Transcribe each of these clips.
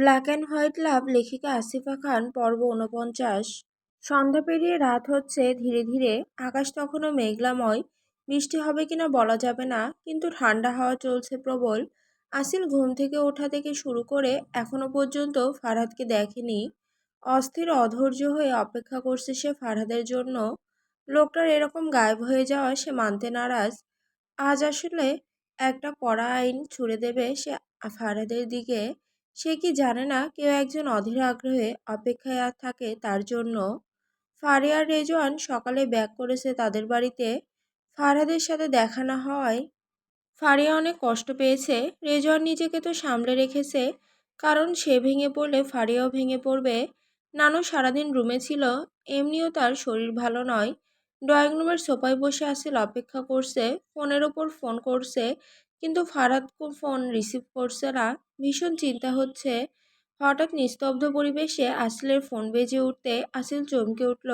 Black and white লাভ লেখিকা আসিফা খান পর্ব ৪৯। সন্ধ্যা পেরিয়ে রাত হচ্ছে ধীরে ধীরে। আকাশ তখনও মেঘলাময়। বৃষ্টি হবে কিনা বলা যাবে না, কিন্তু ঠান্ডা হাওয়া চলছে প্রবল। আসিল ঘুম থেকে ওঠা থেকে শুরু করে এখনো পর্যন্ত ফারহাদকে দেখেনি। অস্থির অধৈর্য হয়ে অপেক্ষা করছে সে ফারহাদের জন্য। লোকটার এরকম গায়েব হয়ে যাওয়া সে মানতে নারাজ। আজ আসলে একটা কড়া আইন ছুড়ে দেবে সে ফারহাদের দিকে। সে কি জানে না কেউ একজন অধীর আগ্রহে অপেক্ষায় আর থাকে তার জন্য। ফারিয়া আর রেজওয়ান সকালে ব্যাক করেছে তাদের বাড়িতে। ফারহাদের সাথে দেখা না হওয়ায় ফারিয়া অনেক কষ্ট পেয়েছে। রেজওয়ান নিজেকে তো সামলে রেখেছে, কারণ সে ভেঙে পড়লে ফারিয়াও ভেঙে পড়বে। নানু সারাদিন রুমে ছিল, এমনিও তার শরীর ভালো নয়। ড্রয়িং রুমের সোফায় বসে আসিল অপেক্ষা করছে, ফোনের ওপর ফোন করছে, কিন্তু ফারহাদ ফোন রিসিভ করছে না। ভীষণ চিন্তা হচ্ছে। হঠাৎ নিস্তব্ধ পরিবেশে আসিলের ফোন বেজে উঠতে আসিল চমকে উঠল।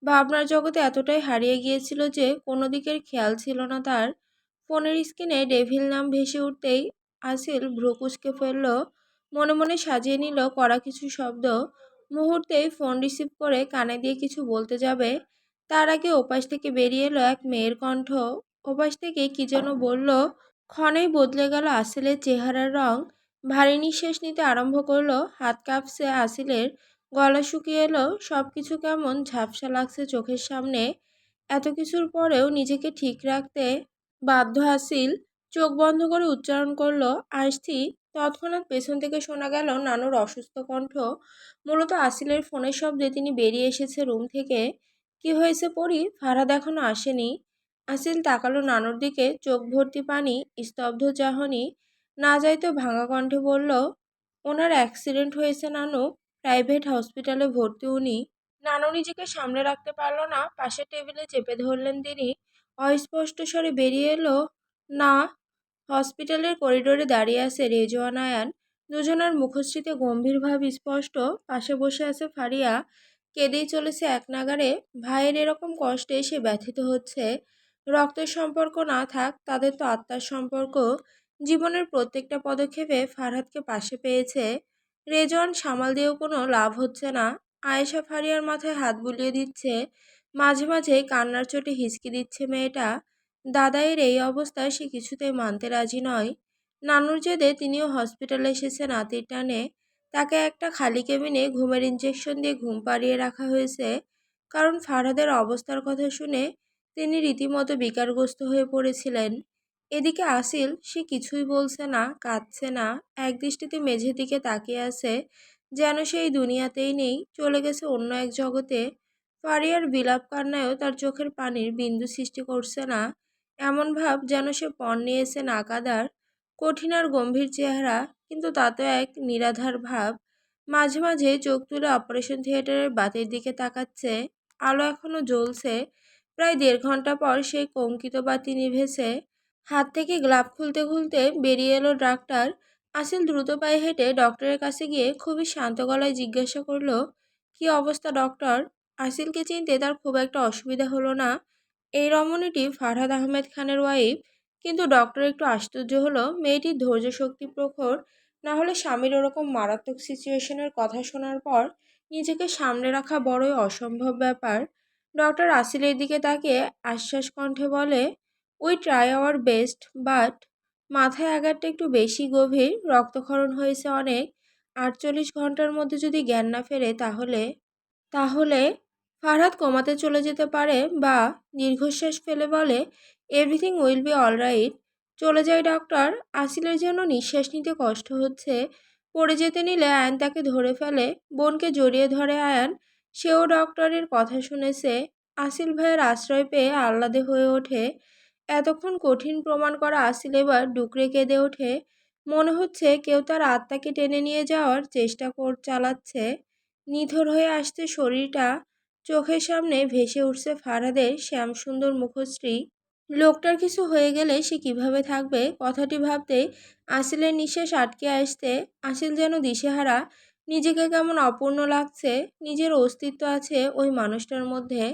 ভাবনার জগতে এতটাই হারিয়ে গিয়েছিল যে কোনো দিকের খেয়াল ছিল না তার। ফোনের স্ক্রিনে ডেভিল নাম ভেসে উঠতেই আসিল ভ্রু কুঁচকে ফেলল। মনে মনে সাজিয়ে নিল কড়া কিছু শব্দ। মুহূর্তেই ফোন রিসিভ করে কানে দিয়ে কিছু বলতে যাবে, তার আগে ওপাশ থেকে বেরিয়ে এলো এক মেয়ের কণ্ঠ। ওপাশ থেকে কি যেন বলল। ক্ষণেই বদলে গেল আসিলের চেহারার রং। ভারী নিঃশ্বাস নিতে আরম্ভ করলো, হাত কাঁপছে আসিলের, গলা শুকিয়ে এলো, সবকিছু কেমন ঝাপসা লাগছে চোখের সামনে। এত কিছুর পরেও নিজেকে ঠিক রাখতে বাধ্য আসিল। চোখ বন্ধ করে উচ্চারণ করলো, আসছি। তৎক্ষণাৎ পেছন থেকে শোনা গেল নানুর অসুস্থ কণ্ঠ। মূলত আসিলের ফোনের শব্দে তিনি বেরিয়ে এসেছে রুম থেকে। কি হয়েছে পরি? ফারহাদ এখনো আসেনি। আসিল তাকালো নানুর দিকে, চোখ ভর্তি পানি, স্তব্ধ চাহনি। না যাইতো ভাঙা কণ্ঠে বলল, ওনার অ্যাক্সিডেন্ট হয়েছে নানু, প্রাইভেট হসপিটালে ভর্তি উনি। নানু নিজেকে সামলে রাখতে পারল না, পাশের টেবিলে চেপে ধরলেন তিনি। অস্পষ্ট স্বরে বেরিয়ে এলো, না। হসপিটালের করিডোরে দাঁড়িয়ে আছে রেজওয়ান আয়ান। দুজনের মুখশ্রীতে গম্ভীর ভাব স্পষ্ট। পাশে বসে আছে ফারিয়া, কেঁদেই চলেছে এক নাগাড়ে। ভাইয়ের এরকম কষ্টে সে ব্যথিত হচ্ছে। রক্তের সম্পর্ক না থাক, তাদের তো আত্মার সম্পর্ক। জীবনের প্রত্যেকটা পদক্ষেপে ফারহাদকে পাশে পেয়েছে। রেজওয়ান সামাল দিয়েও কোনো লাভ হচ্ছে না। আয়েশা ফারিয়ার মাথায় হাত বুলিয়ে দিচ্ছে, মাঝে মাঝে কান্নার চোটে হিচকি দিচ্ছে মেয়েটা। দাদাইয়ের এই অবস্থায় সে কিছুতেই মানতে রাজি নয়। নানুর জেদে তিনিও হসপিটালে এসেছে নাতির টানে। তাকে একটা খালি কেবিনে ঘুমের ইঞ্জেকশন দিয়ে ঘুম পাড়িয়ে রাখা হয়েছে, কারণ ফারহাদের অবস্থার কথা শুনে তিনি রীতিমতো বিকারগ্রস্ত হয়ে পড়েছিলেন। এদিকে আসিল, সে কিছুই বলছে না, কাঁদছে না, একদৃষ্টিতে মেঝের দিকে তাকিয়ে আছে, যেন সেই দুনিয়াতেই নেই, চলে গেছে অন্য এক জগতে। ফারিয়ার বিলাপ কান্নায়ও তার চোখের পানির বিন্দু সৃষ্টি করছে না। এমন ভাব যেন সে পণ নিয়েছে না কাদার। কঠিন আর গম্ভীর চেহারা, কিন্তু তাতেও এক নিরাধার ভাব। মাঝে মাঝে চোখ তুলে অপারেশন থিয়েটারের বাতির দিকে তাকাচ্ছে। আলো এখনো জ্বলছে। প্রায় ১.৫ ঘন্টা পর সেই কঙ্কিত বাতি নিভেছে। হাত থেকে গ্লাভ খুলতে খুলতে বেরিয়ে এলো ডাক্তার। আসিল দ্রুত পায়ে হেঁটে ডক্টরের কাছে গিয়ে খুবই শান্ত গলায় জিজ্ঞাসা করলো, কি অবস্থা ডক্টর? আসিলকে চিনতে তার খুব একটা অসুবিধা হলো না। এই রমণীটি ফারহাদ আহমেদ খানের ওয়াইফ। কিন্তু ডক্টর একটু আশ্চর্য হলো, মেয়েটির ধৈর্য শক্তি প্রখর। না হলে স্বামীর ওরকম মারাত্মক সিচুয়েশনের কথা শোনার পর নিজেকে সামলে রাখা বড়ই অসম্ভব ব্যাপার। ডক্টর আসিলের দিকে তাকিয়ে আশ্বাস কণ্ঠে বলে, we try our best, but মাথায় আঘাতটা একটু বেশি গভীর, রক্তক্ষরণ হয়েছে অনেক। ৪৮ ঘন্টার মধ্যে যদি জ্ঞান না ফেরে তাহলে তাহলে ফারহাদ কোমাতে চলে যেতে পারে। বা দীর্ঘশ্বাস ফেলে বলে, এভরিথিং উইল বি অলরাইট। চলে যায় ডক্টর। আসিলের জন্য নিঃশ্বাস নিতে কষ্ট হচ্ছে। পড়ে যেতে নিলে আয়ান তাকে ধরে ফেলে, বোনকে জড়িয়ে ধরে আয়ান। সেও ডক্টরের কথা শুনেছে। আসিল ভাইয়ের আশ্রয় পেয়ে আহ্লাদে হয়ে ওঠে। এতক্ষণ কঠিন প্রমাণ করা আসিল এবার ডুকরে কেঁদে ওঠে। মনে হচ্ছে কেউ তার আত্মাকে টেনে নিয়ে যাওয়ার চেষ্টা চালাচ্ছে। নিথর হয়ে আসছে শরীরটা। চোখের সামনে ভেসে উঠছে ফারহাদের শ্যামসুন্দর মুখশ্রী। লোকটার কিছু হয়ে গেলে সে কিভাবে থাকবে, কথাটি ভাবতেই আসিলের নিঃশ্বাস আটকে আসতে। আসিল যেন দিশেহারা। নিজেকে কেমন অপূর্ণ লাগছে। নিজের অস্তিত্ব আছে ওই মানুষটার মধ্যে।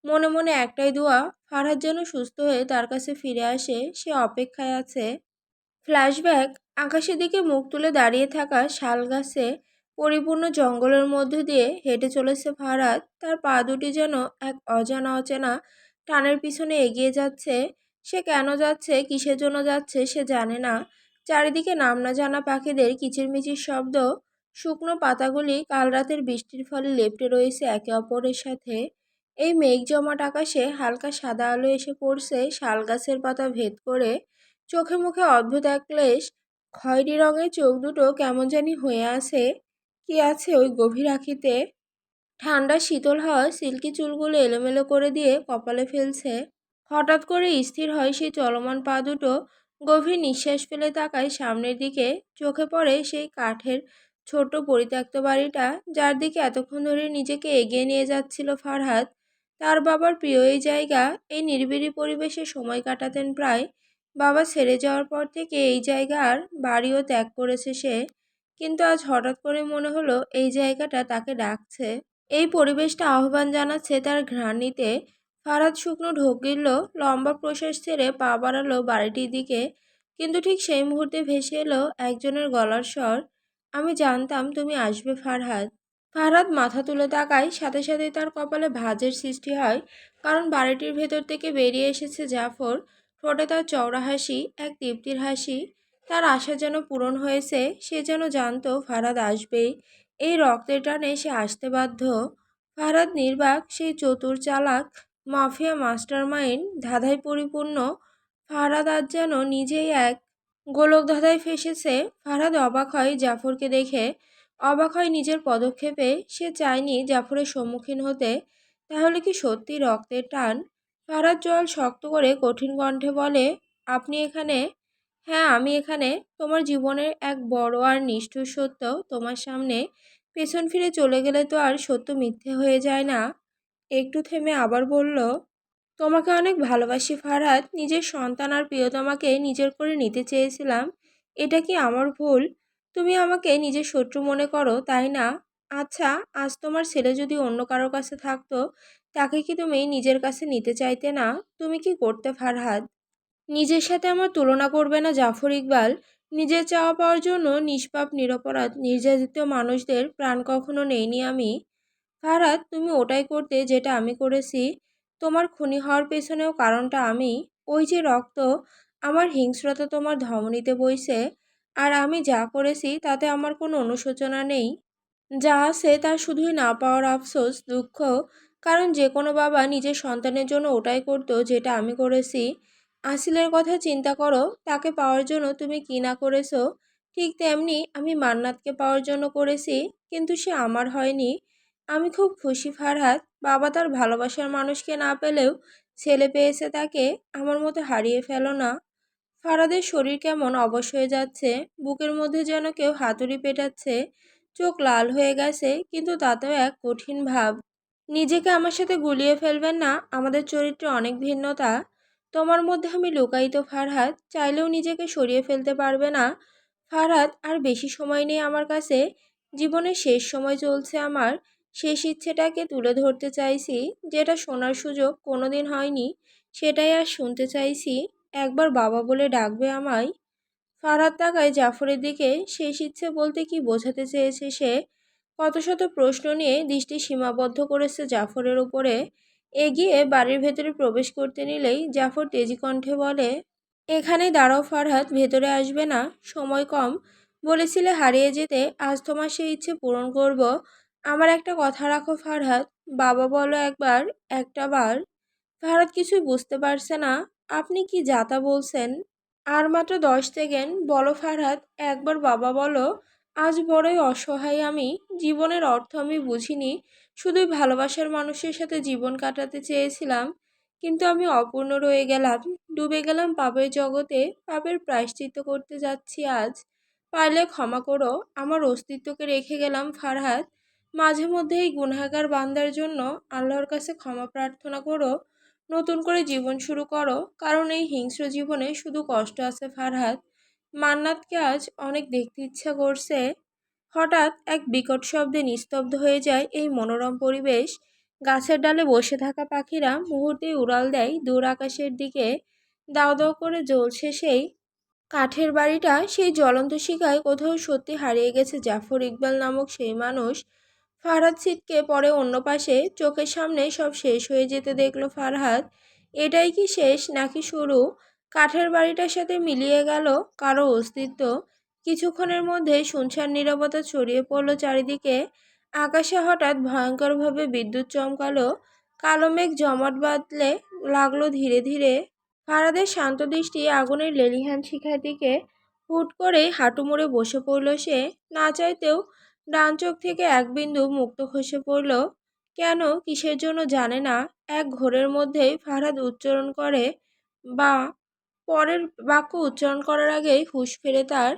মনে মনে একটাই দোয়া, ফারহাদ যেন সুস্থ হয়ে তার কাছে ফিরে আসে। সে অপেক্ষায় আছে। ফ্ল্যাশব্যাক। আকাশের দিকে মুখ তুলে দাঁড়িয়ে থাকা শাল গাছে পরিপূর্ণ জঙ্গলের মধ্য দিয়ে হেঁটে চলেছে ফারাদ। তার পা দুটি যেন এক অজানা অচেনা টানের পিছনে এগিয়ে যাচ্ছে। সে কেন যাচ্ছে, কিসের জন্য যাচ্ছে সে জানে না। চারিদিকে নাম না জানা পাখিদের কিচিরমিচির শব্দ, শুকনো পাতাগুলি কাল রাতের বৃষ্টির ফলে লেপ্টে রয়েছে একে অপরের সাথে। এই মেঘ জমাট আকাশে হালকা সাদা আলো এসে পড়ছে শাল গাছের পাতা ভেদ করে। চোখে মুখে অদ্ভুত এক ক্লেশ। খয়েরি রঙের চোখ দুটো কেমন জানি হয়ে আছে। কি আছে ওই গভীর আঁখিতে? ঠান্ডা শীতল হাওয়া সিল্কি চুলগুলো এলোমেলো করে দিয়ে কপালে ফেলছে। হঠাৎ করে স্থির হয় সেই চলমান পা দুটো। গভীর নিঃশ্বাস ফেলে তাকায় সামনের দিকে। চোখে পড়ে সেই কাঠের ছোট্ট পরিত্যক্ত বাড়িটা, যার দিকে এতক্ষণ ধরে নিজেকে এগিয়ে নিয়ে যাচ্ছিল ফারহাদ। তার বাবার প্রিয় এই জায়গা, এই নিরিবিলি পরিবেশে সময় কাটাতেন প্রায়। বাবা ছেড়ে যাওয়ার পর থেকে এই জায়গার বাড়িও ত্যাগ করেছে সে। কিন্তু আজ হঠাৎ করে মনে হলো এই জায়গাটা তাকে ডাকছে। এই পরিবেশটা আহ্বান জানাচ্ছে তার ঘ্রাণ নিতে। ফারহাদ শুকনো ঢোক গিলল, লম্বা প্রশ্বাস ছেড়ে পা বাড়ালো বাড়িটির দিকে। কিন্তু ঠিক সেই মুহূর্তে ভেসে এলো একজনের গলার স্বর। আমি জানতাম তুমি আসবে ফারহাদ। ফারহাদ মাথা তুলে তাকায়, সাথে সাথেই তার কপালে ভাঁজের সৃষ্টি হয়। কারণ বাড়িটির ভেতর থেকে বেরিয়ে এসেছে জাফর। ঠোঁটে তার চওড়া হাসি, এক তৃপ্তির হাসি। তার আশা যেন পূরণ হয়েছে। সে যেন জানতো ফারহাদ আসবেই। এই রক্তের টানে সে আসতে বাধ্য। ফারহাদ নির্বাক, সেই চতুর চালাক মাফিয়া মাস্টারমাইন্ড, ধাঁধায় পরিপূর্ণ। ফারহাদ আজ যেন নিজেই এক গোলক ধাঁধায় ফেসেছে। ফারহাদ অবাক হয় জাফরকে দেখে, অবাক হয় নিজের পদক্ষেপে। সে চায়নি জাফরের সম্মুখীন হতে। তাহলে কি সত্যি রক্তের টান? ফারহাদ জল শক্ত করে কঠিন কণ্ঠে বলে, আপনি এখানে? হ্যাঁ, আমি এখানে। তোমার জীবনের এক বড় আর নিষ্ঠুর সত্য তোমার সামনে। পেছন ফিরে চলে গেলে তো আর সত্য মিথ্যে হয়ে যায় না। একটু থেমে আবার বলল, তোমাকে অনেক ভালোবাসি ফারহাদ। নিজের সন্তান আর প্রিয়তমাকে নিজের করে নিতে চেয়েছিলাম। এটা কি আমার ভুল? তুমি আমাকে নিজের শত্রু মনে করো, তাই না? আচ্ছা, আজ তোমার ছেলে যদি অন্য কারোর কাছে থাকতো, তাকে কি তুমি নিজের কাছে নিতে চাইতে না? তুমি কি করতে ফারহাদ? নিজের সাথে আমার তুলনা করবে না জাফর ইকবাল। নিজের চাওয়া পাওয়ার জন্য নিষ্পাপ নিরপরাধ নির্যাতিত মানুষদের প্রাণ কখনো নেইনি আমি। ফারহাদ, তুমি ওটাই করতে যেটা আমি করেছি। তোমার খুনি হওয়ার পেছনেও কারণটা আমি। ওই যে রক্ত, আমার হিংস্রতা তোমার ধমনীতে বইছে। আর আমি যা করেছি তাতে আমার কোনো অনুশোচনা নেই। যা আছে তা শুধুই না পাওয়ার আফসোস, দুঃখ। কারণ যে কোনো বাবা নিজের সন্তানের জন্য ওটাই করতো যেটা আমি করেছি। আসিলের কথা চিন্তা করো, তাকে পাওয়ার জন্য তুমি কি না করেছো। ঠিক তেমনি আমি মান্নাতকে পাওয়ার জন্য করেছি, কিন্তু সে আমার হয়নি। আমি খুব খুশি ফারহাদ, বাবা তার ভালোবাসার মানুষকে না পেলেও ছেলে পেয়েছে তাকে। আমার মতো হারিয়ে ফেলো না। ফারাদের শরীর কেমন অবশ হয়ে যাচ্ছে। বুকের মধ্যে যেন কেউ হাতুড়ি পেটাচ্ছে। চোখ লাল হয়ে গেছে, কিন্তু তাতেও এক কঠিন ভাব। নিজেকে আমার সাথে গুলিয়ে ফেলবেন না, আমাদের চরিত্রে অনেক ভিন্নতা। তোমার মধ্যে আমি লুকায়িত ফারহাদ, চাইলেও নিজেকে সরিয়ে ফেলতে পারবে না। ফারহাদ, আর বেশি সময় নেই আমার কাছে। জীবনের শেষ সময় চলছে আমার। শেষ ইচ্ছেটাকে তুলে ধরতে চাইছি, যেটা শোনার সুযোগ কোনোদিন হয়নি। সেটাই আর শুনতে চাইছি। একবার বাবা বলে ডাকবে আমায়? ফারহাদ তাকায় জাফরের দিকে। শেষ ইচ্ছে বলতে কি বোঝাতে চেয়েছে সে? কত শত প্রশ্ন নিয়ে দৃষ্টি সীমাবদ্ধ করেছে জাফরের উপরে। এগিয়ে বাড়ির ভেতরে প্রবেশ করতে নিলেই জাফর তেজি কণ্ঠে বলে, এখানেই দাঁড়াও ফারহাদ, ভেতরে আসবে না। সময় কম। বলেছিলে হারিয়ে যেতে, আজ তোমার সেই ইচ্ছে পূরণ করব। আমার একটা কথা রাখো ফারহাদ, বাবা বলো একবার, একটা বার। ফারহাদ কিছুই বুঝতে পারছে না। আপনি কি যাতা বলছেন? আর মাত্র 10 সেকেন্ড। বলো ফারহাদ, একবার বাবা বলো। আজ বড়ই অসহায় আমি। জীবনের অর্থ আমি বুঝিনি। শুধুই ভালোবাসার মানুষের সাথে জীবন কাটাতে চেয়েছিলাম। কিন্তু আমি অপূর্ণ রয়ে গেলাম। ডুবে গেলাম পাপের জগতে। পাপের প্রায়শ্চিত্ত করতে যাচ্ছি আজ। পারলে ক্ষমা করো। আমার অস্তিত্বকে রেখে গেলাম ফারহাদ। মাঝে মধ্যে এই গুনাহগার বান্দার জন্য আল্লাহর কাছে ক্ষমা প্রার্থনা করো। নতুন করে জীবন শুরু করো। কারণ এই হিংস্র জীবনে শুধু কষ্ট আছে ফারহাদ। মান্নাতকে আজ অনেক দেখতে ইচ্ছা করছে। হঠাৎ এক বিকট শব্দে নিস্তব্ধ হয়ে যায় এই মনোরম পরিবেশ। গাছের ডালে বসে থাকা পাখিরা মুহূর্তেই উড়াল দেয় দূর আকাশের দিকে। দাও দাও করে জ্বলছে সেই কাঠের বাড়িটা সেই জ্বলন্ত শিখায় কোথাও সত্যি হারিয়ে গেছে জাফর ইকবাল নামক সেই মানুষ। ফারহাদ ছিটকে পড়ে অন্য পাশে, চোখের সামনে সব শেষ হয়ে যেতে দেখলো ফারহাদ। এটাই কি শেষ নাকি শুরু? কাঠের বাড়িটার সাথে মিলিয়ে গেল কারো অস্তিত্ব। কিছুক্ষণের মধ্যে শুনশান নীরবতা ছড়িয়ে পড়ল চারিদিকে। আকাশে হঠাৎ ভয়ঙ্করভাবে বিদ্যুৎ চমকালো। কালো মেঘ জমাট বাঁধলে লাগলো ধীরে ধীরে। ফারাদের শান্ত দৃষ্টি আগুনের লেলিহান শিখার দিকে। হুট করেই হাঁটু মুড়ে বসে পড়ল সে। না চাইতেও ডান চোখ থেকে এক বিন্দু মুক্ত খসে পড়ল। কেন, কিসের জন্য জানে না। এক ঘোরের মধ্যেই ফারহাদ উচ্চারণ করে, বা পরের বাক্য উচ্চারণ করার আগেই হুঁশ ফেরে তার।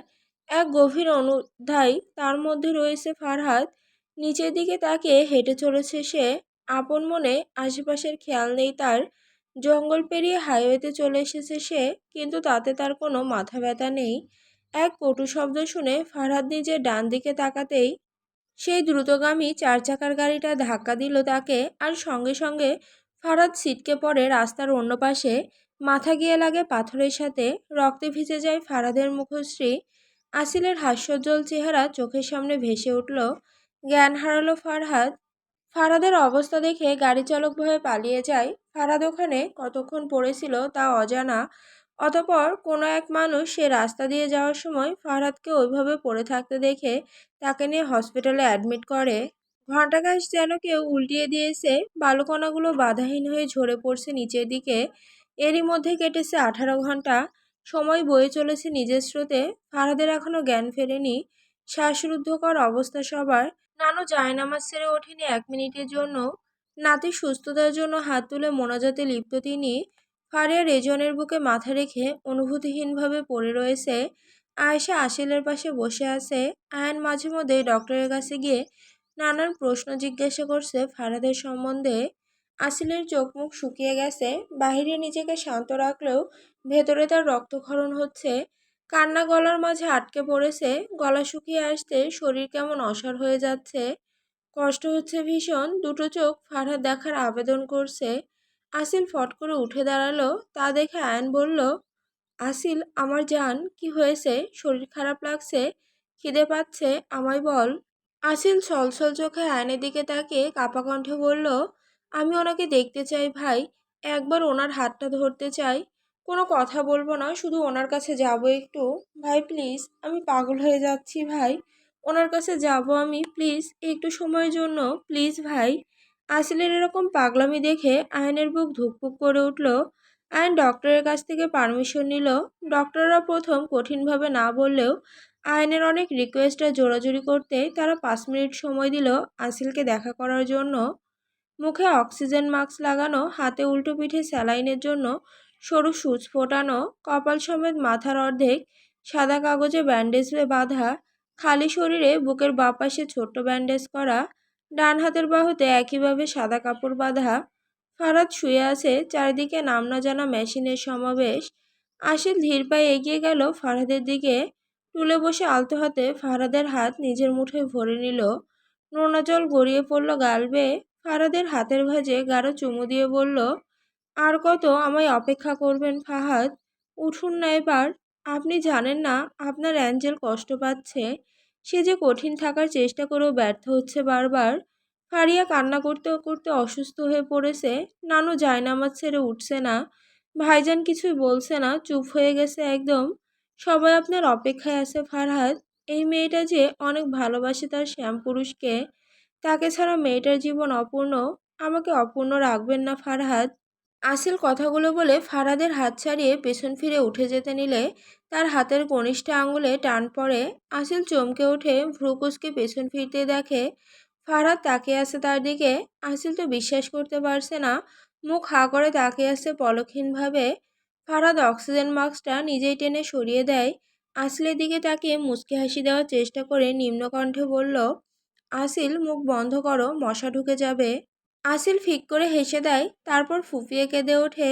এক গভীর অনুধ্যায় তার মধ্যে রয়েছে ফারহাদ। নিচের দিকে তাকিয়ে হেঁটে চলেছে সে। আপন মনে আশেপাশের খেয়াল নেই তার। জঙ্গল পেরিয়ে হাইওয়েতে চলে এসেছে সে, কিন্তু তাতে তার কোনো মাথা ব্যথা নেই। এক কটু শব্দ শুনে ফারহাদ নিজের ডান দিকে তাকাতেই সেই দ্রুতগামী চার চাকার গাড়িটা ধাক্কা দিল তাকে, আর সঙ্গে সঙ্গে ফারহাদ ছিটকে পড়ে রাস্তার অন্য পাশে। মাথা গিয়ে লাগে পাথরের সাথে। রক্তে ভিজে যায় ফারহাদের মুখশ্রী। আসিলের হাস্যোজ্জ্বল চেহারা চোখের সামনে ভেসে উঠল। জ্ঞান হারালো ফারহাদ। ফারহাদের অবস্থা দেখে গাড়ি চালক ভয়ে পালিয়ে যায়। ফারহাদ ওখানে কতক্ষণ পড়েছিল তা অজানা। অতঃপর কোনো এক মানুষ সে রাস্তা দিয়ে যাওয়ার সময় ফারহাদকে ওইভাবে পড়ে থাকতে দেখে তাকে নিয়ে হসপিটালে অ্যাডমিট করে। ঘণ্টাখানেক যেন কেউ উল্টিয়ে দিয়েছে। বালুকণাগুলো বাধাহীন হয়ে ঝরে পড়ছে নিচের দিকে। এরই মধ্যে কেটেছে 18 ঘণ্টা। সময় বয়ে চলেছে নিজের স্রোতে। ফারহাদের এখনো জ্ঞান ফেরেনি। শ্বাসরুদ্ধকর অবস্থা সবার। নানু জায়নামাজ ছেড়ে ওঠেনি 1 মিনিটের জন্য। নাতির সুস্থতার জন্য হাত তুলে মোনাজাতে লিপ্ত তিনি। ফারিয়া রেজনের বুকে মাথা রেখে অনুভূতিহীনভাবে পড়ে রয়েছে। আয়েশা আসিলের পাশে বসে আছে। আয়ান মাঝে মধ্যে ডক্টরের কাছে গিয়ে নানান প্রশ্ন জিজ্ঞাসা করছে ফারহাদের সম্বন্ধে। আসিলের চোখ মুখ শুকিয়ে গেছে। বাহিরে নিজেকে শান্ত রাখলেও ভেতরে তার রক্তক্ষরণ হচ্ছে। কান্না গলার মাঝে আটকে পড়েছে। গলা শুকিয়ে আসতে শরীর কেমন অসাড় হয়ে যাচ্ছে। কষ্ট হচ্ছে ভীষণ। দুটো চোখ ফারহাদ দেখার আবেদন করছে। আসিল ফট করে উঠে দাঁড়ালো। তা দেখে আয়ান বলল, আসিল আমার জান, কি হয়েছে? শরীর খারাপ লাগছে? খিদে পাচ্ছে? আমায় বল। আসিল ছলছল চোখে আয়নের দিকে তাকিয়ে কাপা কণ্ঠে বলল, আমি ওনাকে দেখতে চাই ভাই। একবার ওনার হাতটা ধরতে চাই। কোনো কথা বলবো না, শুধু ওনার কাছে যাব একটু। ভাই প্লিজ, আমি পাগল হয়ে যাচ্ছি ভাই। ওনার কাছে যাব আমি, প্লিজ একটু সময়ের জন্য, প্লিজ ভাই। আসিলের এরকম পাগলামি দেখে আয়নের বুক ধুকপুক করে উঠল। আয়ন ডক্টরের কাছ থেকে পারমিশন নিল। ডক্টররা প্রথম কঠিনভাবে না বললেও আয়নের অনেক রিকোয়েস্টে জোরাজুরি করতে তারা 5 মিনিট সময় দিল আসিলকে দেখা করার জন্য। মুখে অক্সিজেন মাস্ক লাগানো, হাতে উল্টো পিঠে স্যালাইনের জন্য সরু সুচ ফোটানো, কপাল সমেত মাথার অর্ধেক সাদা কাগজে ব্যান্ডেজে বাঁধা, খালি শরীরে বুকের বাঁ পাশে ছোট্ট ব্যান্ডেজ করা, ডান হাতের বাহুতে একইভাবে সাদা কাপড় বাঁধা। ফারহাদ শুয়ে আছে। চারিদিকে নাম না জানা মেশিনের সমাবেশ। আসিল ধীর পায়ে এগিয়ে গেল ফারহাদের দিকে। টুলে বসে আলতো হাতে ফারহাদের হাত নিজের মুঠোয় ভরে নিল। নোনা জল গড়িয়ে পড়ল গাল বেয়ে। ফারহাদের হাতের ভাঁজে গাঢ় চুমু দিয়ে বলল, আর কত আমায় অপেক্ষা করবেন ফাহাদ? উঠুন না এবার। আপনি জানেন না আপনার অ্যাঞ্জেল কষ্ট পাচ্ছে। সে যে কঠিন থাকার চেষ্টা করেও ব্যর্থ হচ্ছে বারবার। ফারিয়া কান্না করতে করতে অসুস্থ হয়ে পড়েছে। নানু জায়নামাজ ছেড়ে উঠছে না। ভাইজান কিছুই বলছে না, চুপ হয়ে গেছে একদম। সবাই আপনার অপেক্ষায় আছে ফারহাদ। এই মেয়েটা যে অনেক ভালোবাসে তার শ্যামপুরুষকে। তাকে ছাড়া মেয়েটার জীবন অপূর্ণ। আমাকে অপূর্ণ রাখবেন না ফারহাদ। আসিল কথাগুলো বলে ফারহাদের হাত ছাড়িয়ে পেছন ফিরে উঠে যেতে নিলে তার হাতের কনিষ্ঠ আঙুলে টান পড়ে। আসিল চমকে উঠে ভ্রু কুঁচকে পেছন ফিরতে দেখে ফারহাদ তাকিয়ে আছে তার দিকে। আসিল তো বিশ্বাস করতে পারছে না। মুখ হা করে তাকিয়ে আছে পলকহীনভাবে। ফারহাদ অক্সিজেন মাস্কটা নিজেই টেনে সরিয়ে দেয়। আসিলের দিকে তাকিয়ে মুচকি হাসি দেওয়ার চেষ্টা করে নিম্নকণ্ঠে বলল, আসিল মুখ বন্ধ করো, মশা ঢুকে যাবে। আসিল ফিক করে হেসে দেয়, তারপর ফুঁপিয়ে কেঁদে ওঠে।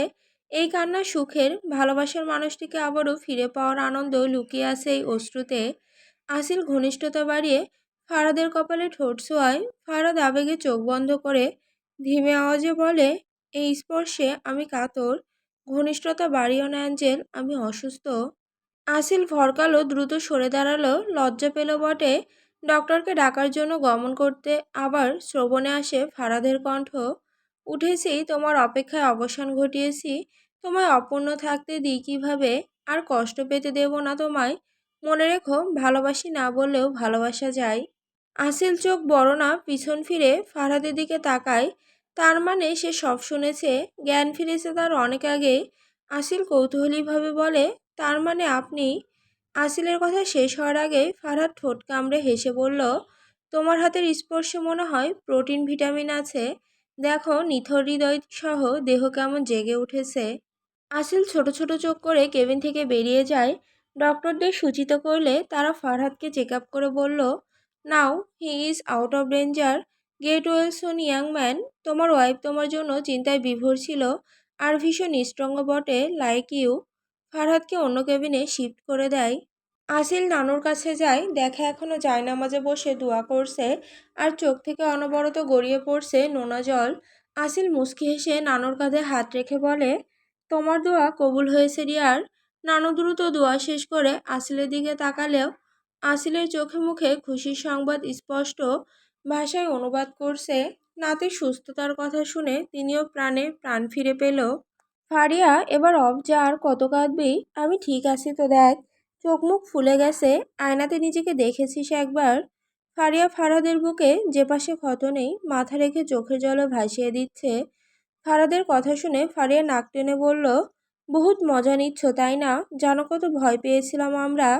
এই কান্না সুখের। ভালোবাসার মানুষটিকে আবারও ফিরে পাওয়ার আনন্দ লুকিয়ে আছে এই অশ্রুতে। আসিল ঘনিষ্ঠতা বাড়িয়ে ফারহাদের কপালে ঠোঁট ছোঁয়ায়। ফারহাদ আবেগে চোখ বন্ধ করে ধিমে আওয়াজে বলে, এই স্পর্শে আমি কাতর। ঘনিষ্ঠতা বাড়িও না অ্যাঞ্জেল, আমি অসুস্থ। আসিল ভরকালো, দ্রুত সরে দাঁড়ালো, লজ্জা পেল বটে। ডক্টরকে ডাকার জন্য গমন করতে আবার শ্রবণে আসে ফারাদের কণ্ঠ। উঠেছি, তোমার অপেক্ষায় অবসান ঘটিয়েছি। তোমায় অপূর্ণ থাকতে দিই কিভাবে? আর কষ্ট পেতে দেব না তোমায়। মনে রেখো, ভালোবাসি না বললেও ভালোবাসা যায়। আসিল চোখ বড় না পিছন ফিরে ফারহাদের দিকে তাকায়। তার মানে সে সব শুনেছে। জ্ঞান ফিরেছে তার অনেক আগেই। আসিল কৌতূহলীভাবে বলে, তার মানে আপনি? আসিলের কথা শেষ হওয়ার আগে ফারহাদ ঠোঁট কামড়ে হেসে বলল, তোমার হাতের স্পর্শে মনে হয় প্রোটিন ভিটামিন আছে। দেখো, নিথর হৃদয় সহ দেহ কেমন জেগে উঠেছে। আসিল ছোট ছোট চোখ করে কেবিন থেকে বেরিয়ে যায়। ডক্টরদের সূচিত করলে তারা ফারহাদকে চেক আপ করে বলল, now he is out of danger. Get well soon young man. তোমার ওয়াইফ তোমার জন্য চিন্তায় বিভোর ছিল, আর ভীষণ স্ট্রংও বটে, লাইক ইউ। ফারহাদকে অন্য কেবিনে শিফট করে দেয়। আসিল নানুর কাছে যায়, দেখে এখনো জায়নামাজে বসে দোয়া করছে, আর চোখ থেকে অনবরত গড়িয়ে পড়ছে নোনা জল। আসিল মুচকি হেসে নানুর কাঁধে হাত রেখে বলে, তোমার দোয়া কবুল হয়েছে রিয়ার। নানু দ্রুত দোয়া শেষ করে আসিলের দিকে তাকালেও আসিলের চোখে মুখে খুশির সংবাদ স্পষ্ট ভাষায় অনুবাদ করছে। নাতির সুস্থতার কথা শুনে তিনিও প্রাণে প্রাণ ফিরে পেল। ফারিয়া, এবার অফ, যা আর কত কাঁদবি? আমি ঠিক আছি তো, দেখ চোখ মুখ ফুলে গেছে। আয়নাতে নিজেকে দেখেছিস একবার? ফারিয়া ফারহাদের বুকে যে পাশে ক্ষত নেই মাথা রেখে চোখের জলে ভাসিয়ে দিচ্ছে। ফারহাদের কথা শুনে ফারিয়া নাক টেনে বলল, বহুত মজা নিচ্ছ তাই না? জানো কত ভয় পেয়েছিলাম আমরা।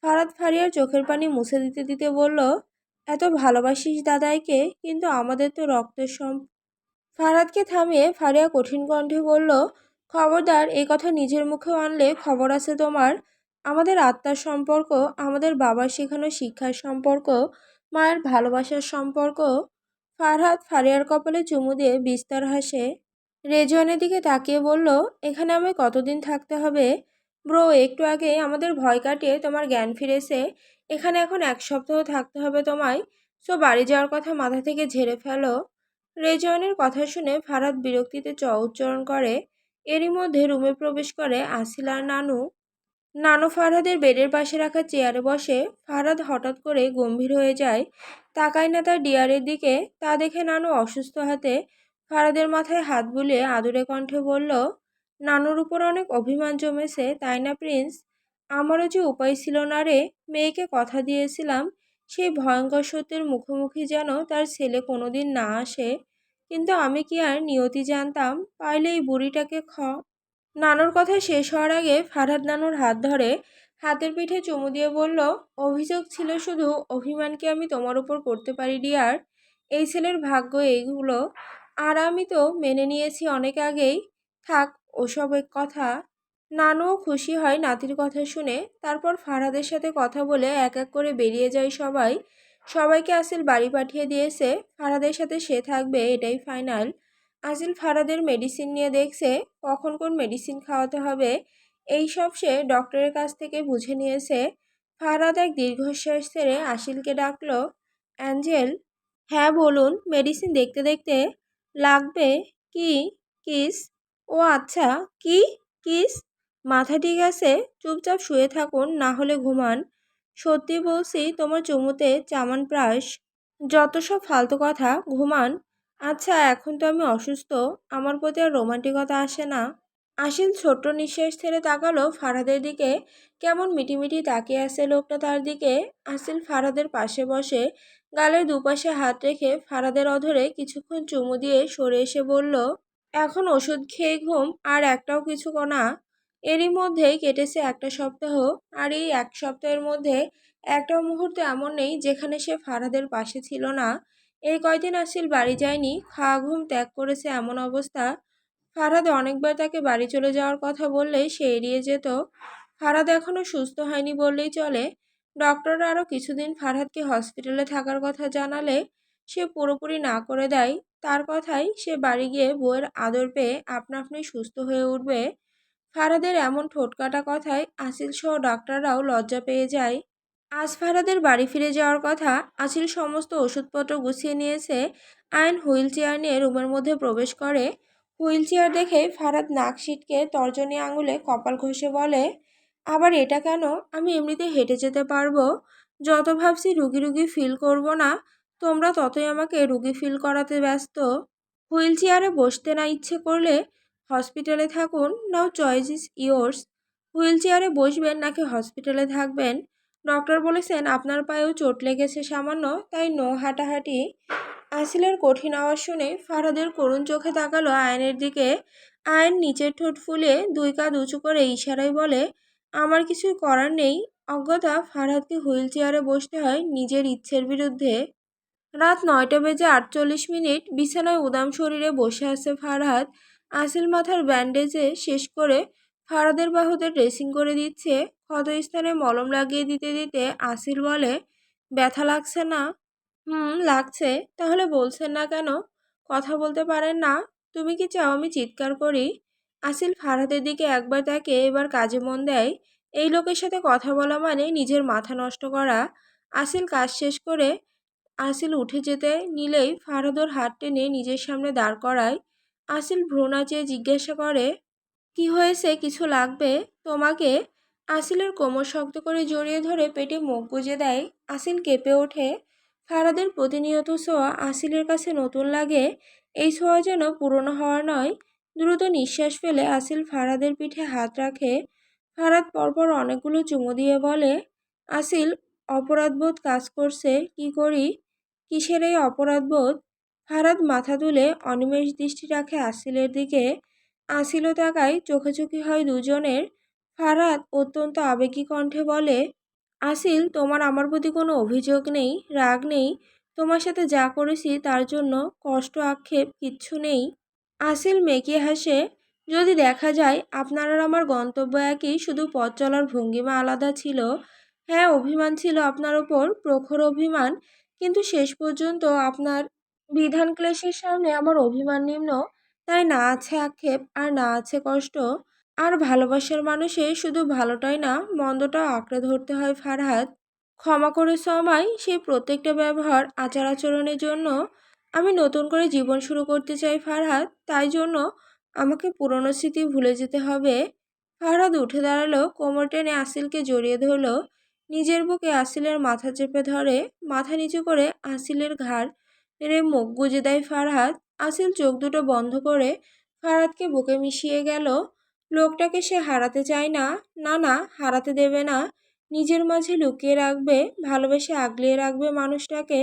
ফারহাদ ফারিয়ার চোখের পানি মুছে দিতে দিতে বলল, এত ভালোবাসিস দাদাইকে, কিন্তু আমাদের তো রক্তের ফারহাদকে থামিয়ে ফারিয়া কঠিন কণ্ঠে বলল, খবরদার এই কথা নিজের মুখেও আনলে খবর আছে তোমার। আমাদের আত্মার সম্পর্ক, আমাদের বাবার শেখানো শিক্ষার সম্পর্ক, মায়ের ভালোবাসার সম্পর্ক। ফারহাদ ফারিয়ার কপালে চুমু দিয়ে বিস্তর হাসে। রেজওয়ানের দিকে তাকিয়ে বলল, এখানে আমায় কতদিন থাকতে হবে? ব্রো, একটু আগে আমাদের ভয় কাটিয়ে তোমার জ্ঞান ফিরেছে। এখানে এখন 1 সপ্তাহ থাকতে হবে তোমায়। সো বাড়ি যাওয়ার কথা মাথা থেকে ঝেড়ে ফেলো। রেজওয়ানের কথা শুনে ফারহাদ বিরক্তিতে উচ্চারণ করে। এরই মধ্যে রুমে প্রবেশ করে আসিল আর নানু। নানু ফারহাদের বেডের পাশে রাখা চেয়ারে বসে। ফারহাদ হঠাৎ করে গম্ভীর হয়ে যায়, তাকায় না তার ডিয়ারের দিকে। তা দেখে নানু অসুস্থ হাতে ফারহাদের মাথায় হাত বুলিয়ে আদুরে কণ্ঠে বলল, নানুর উপর অনেক অভিমান জমেছে তাই না প্রিন্স? আমারও যে উপায় ছিল না রে। মেয়েকে কথা দিয়েছিলাম, সেই ভয়ঙ্কর সত্যের মুখোমুখি যেন তার ছেলে কোনোদিন না আসে। কিন্তু আমি কি আর নিয়তি জানতাম? পাইলে এই বুড়িটাকে নানুর কথা শেষ হওয়ার আগে ফারহাদ নানুর হাত ধরে হাতের পিঠে চুমু দিয়ে বলল, অভিযোগ ছিল শুধু, অভিমানকে আমি তোমার উপর করতে পারি ডিয়ার। এই ছেলের ভাগ্য এইগুলো, আর আমি তো মেনে নিয়েছি অনেক আগেই। থাক ওসব কথা। নানুও খুশি হয় নাতির কথা শুনে। তারপর ফারহাদের সাথে কথা বলে এক এক করে বেরিয়ে যায় সবাই। সবাইকে আসিল বাড়ি পাঠিয়ে দিয়েছে। ফারহাদের সাথে সে থাকবে, এটাই ফাইনাল। আসিল ফারহাদের মেডিসিন নিয়ে দেখছে, কখন কোন মেডিসিন খাওয়াতে হবে এই সব সে ডক্টরের কাছ থেকে বুঝে নিয়েছে। ফারহাদ এক দীর্ঘশ্বাস ছেড়ে আসিলকে ডাকলো, অ্যাঞ্জেল। হ্যাঁ বলুন। মেডিসিন দেখতে দেখতে, লাগবে কি? কিস? ও আচ্ছা, কি? কিস? মাথা ঠিক আছে? চুপচাপ শুয়ে থাকুন, না হলে ঘুমান। সত্যি বলছি, তোমার চুমুতে চামান প্রাস। যত সব ফালতু কথা, ঘুমান। আচ্ছা, এখন তো আমি অসুস্থ, আমার প্রতি আর রোমান্টিকতা আসে না। আসিল ছোট্ট নিঃশ্বাস ছেড়ে তাকালো ফারহাদের দিকে। কেমন মিটিমিটি তাকিয়ে আছে লোকটা তার দিকে। আসিল ফারহাদের পাশে বসে গালের দুপাশে হাত রেখে ফারহাদের অধরে কিছুক্ষণ চুমু দিয়ে সরে এসে বলল, এখন ওষুধ খেয়ে ঘুম, আর একটাও কিছু না। এরই মধ্যেই কেটেছে 1 সপ্তাহ। আর এই 1 সপ্তাহের মধ্যে একটাও মুহূর্ত এমন নেই যেখানে সে ফারহাদের পাশে ছিল না। এই কয়দিন আসিল বাড়ি যায়নি, খাওয়া ঘুম ত্যাগ করেছে এমন অবস্থা। ফারহাদ অনেকবার তাকে বাড়ি চলে যাওয়ার কথা বললে সে এড়িয়ে যেত। ফারহাদ এখনো সুস্থ হয়নি বললেই চলে। ডক্টররা আরও কিছুদিন ফারহাদকে হসপিটালে থাকার কথা জানালে সে পুরোপুরি না করে দেয়। তার কথাই সে বাড়ি গিয়ে বউয়ের আদর পেয়ে আপনা আপনি সুস্থ হয়ে উঠবে। ফারহাদের এমন ঠোঁটকাটা কথায় আসিল সহ ডাক্তাররাও লজ্জা পেয়ে যায়। আজ ফারহাদের বাড়ি ফিরে যাওয়ার কথা। আসিল সমস্ত ওষুধপত্র গুছিয়ে নিয়েছে। আয়ন হুইল চেয়ার নিয়ে রুমের মধ্যে প্রবেশ করে। হুইল চেয়ার দেখে ফারহাদ নাক সিটকে তর্জনী আঙুলে কপাল ঘষে বলে, আবার এটা কেন? আমি এমনিতে হেঁটে যেতে পারবো। যত ভাবছি রুগী রুগী ফিল করব না, তোমরা ততই আমাকে রুগী ফিল করাতে ব্যস্ত। হুইল চেয়ারে বসতে না ইচ্ছে করলে হসপিটালে থাকুন, নাও চয়েস ইজ ইয়োর্স। হুইল চেয়ারে বসবেন নাকি হসপিটালে থাকবেন? ডক্টর বলেছেন আপনার পায়েও চোট লেগেছে সামান্য, তাই নো হাঁটাহাঁটি। আসিলের কঠিন আওয়াজ শুনে ফারহাদের করুণ চোখে তাকালো আয়নের দিকে। আয়ন নিচের ঠোঁট ফুলে দুই কাঁধ উঁচু করে ইশারায় বলে, আমার কিছুই করার নেই। অজ্ঞতা ফারহাদকে হুইল চেয়ারে বসতে হয় নিজের ইচ্ছের বিরুদ্ধে। রাত 9:48 বিছানায় উদাম শরীরে বসে আছে ফারহাদ। আসিল মাথার ব্যান্ডেজে শেষ করে ফারহাদের বাহুতে ড্রেসিং করে দিচ্ছে। ক্ষতস্থানে মলম লাগিয়ে দিতে দিতে আসিল বলে, ব্যথা লাগছে না? লাগছে। তাহলে বলছেন না কেন? কথা বলতে পারেন না? তুমি কি চাও আমি চিৎকার করি? আসিল ফারহাদের দিকে একবার তাকে এবার কাজে মন দেয়। এই লোকের সাথে কথা বলা মানে নিজের মাথা নষ্ট করা। আসিল কাজ শেষ করে আসিল উঠে যেতে নিলেই ফারহাদ ওর হাত টেনে নিজের সামনে দাঁড় করায়। আসিল ভ্রু নাচিয়ে জিজ্ঞাসা করে, কি হয়েছে? কিছু লাগবে তোমাকে? আসিলের কোমর শক্ত করে জড়িয়ে ধরে পেটে মুখ গুজে দেয়। আসিল কেঁপে ওঠে। ফারাদের প্রতিনিয়ত ছোঁয়া আসিলের কাছে নতুন লাগে। এই ছোঁয়া যেন পুরনো হওয়ার নয়। দ্রুত নিঃশ্বাস ফেলে আসিল ফারাদের পিঠে হাত রাখে। ফারাদ পরপর অনেকগুলো চুমু দিয়ে বলে, আসিল, অপরাধবোধ কাজ করছে। কি করি? কিসের এই অপরাধবোধ? ফারাদ মাথা তুলে অনিমেষ দৃষ্টি রাখে আসিলের দিকে। আসিলও তাকায়, চোখাচোখি হয় দুজনের। ফারহাদ অত্যন্ত আবেগী কণ্ঠে বলে, আসিল, তোমার আমার প্রতি কোনো অভিযোগ নেই, রাগ নেই। তোমার সাথে যা করেছি তার জন্য কষ্ট আক্ষেপ কিচ্ছু নেই। আসিল মেকিয়ে হাসে, যদি দেখা যায় আপনার আর আমার গন্তব্য একই, শুধু পথ চলার ভঙ্গিমা আলাদা ছিল। হ্যাঁ, অভিমান ছিল আপনার ওপর, প্রখর অভিমান। কিন্তু শেষ পর্যন্ত আপনার বিধান ক্লেশের সামনে আমার অভিমান নিম্ন। তাই না আছে আক্ষেপ আর না আছে কষ্ট। আর ভালোবাসার মানুষে শুধু ভালোটাই না, মন্দটাও আঁকড়ে ধরতে হয় ফারহাদ। ক্ষমা করেছো আমায় সেই প্রত্যেকটা ব্যবহার, আচার আচরণের জন্য। আমি নতুন করে জীবন শুরু করতে চাই ফারহাদ, তাই জন্য আমাকে পুরনো স্মৃতি ভুলে যেতে হবে। ফারহাদ উঠে দাঁড়ালো, কোমর টেনে আসিলকে জড়িয়ে ধরলো। নিজের বুকে আসিলের মাথা চেপে ধরে, মাথা নিচু করে আসিলের ঘাড় রে মুখ গুজে দেয় ফারহাদ। আসিল চোখ দুটো বন্ধ করে ফারহাদকে বুকে মিশিয়ে গেল। লোকটাকে সে হারাতে চায় না। না না, হারাতে দেবে না। নিজের মাঝে লুকিয়ে রাখবে, ভালোবেসে আগলিয়ে রাখবে মানুষটাকে।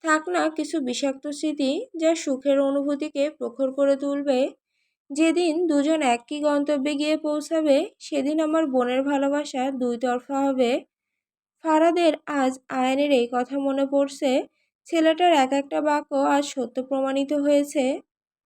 থাক না কিছু বিষাক্ত স্মৃতি, যা সুখের অনুভূতিকে প্রখর করে তুলবে। যেদিন দুজন একই গন্তব্যে গিয়ে পৌঁছাবে, সেদিন আমার বোনের ভালোবাসা দুই তরফা হবে। ফারাদের আজ আয়নের এই কথা মনে পড়ছে। ছেলেটার এক একটা বাক্য আজ সত্য প্রমাণিত হয়েছে।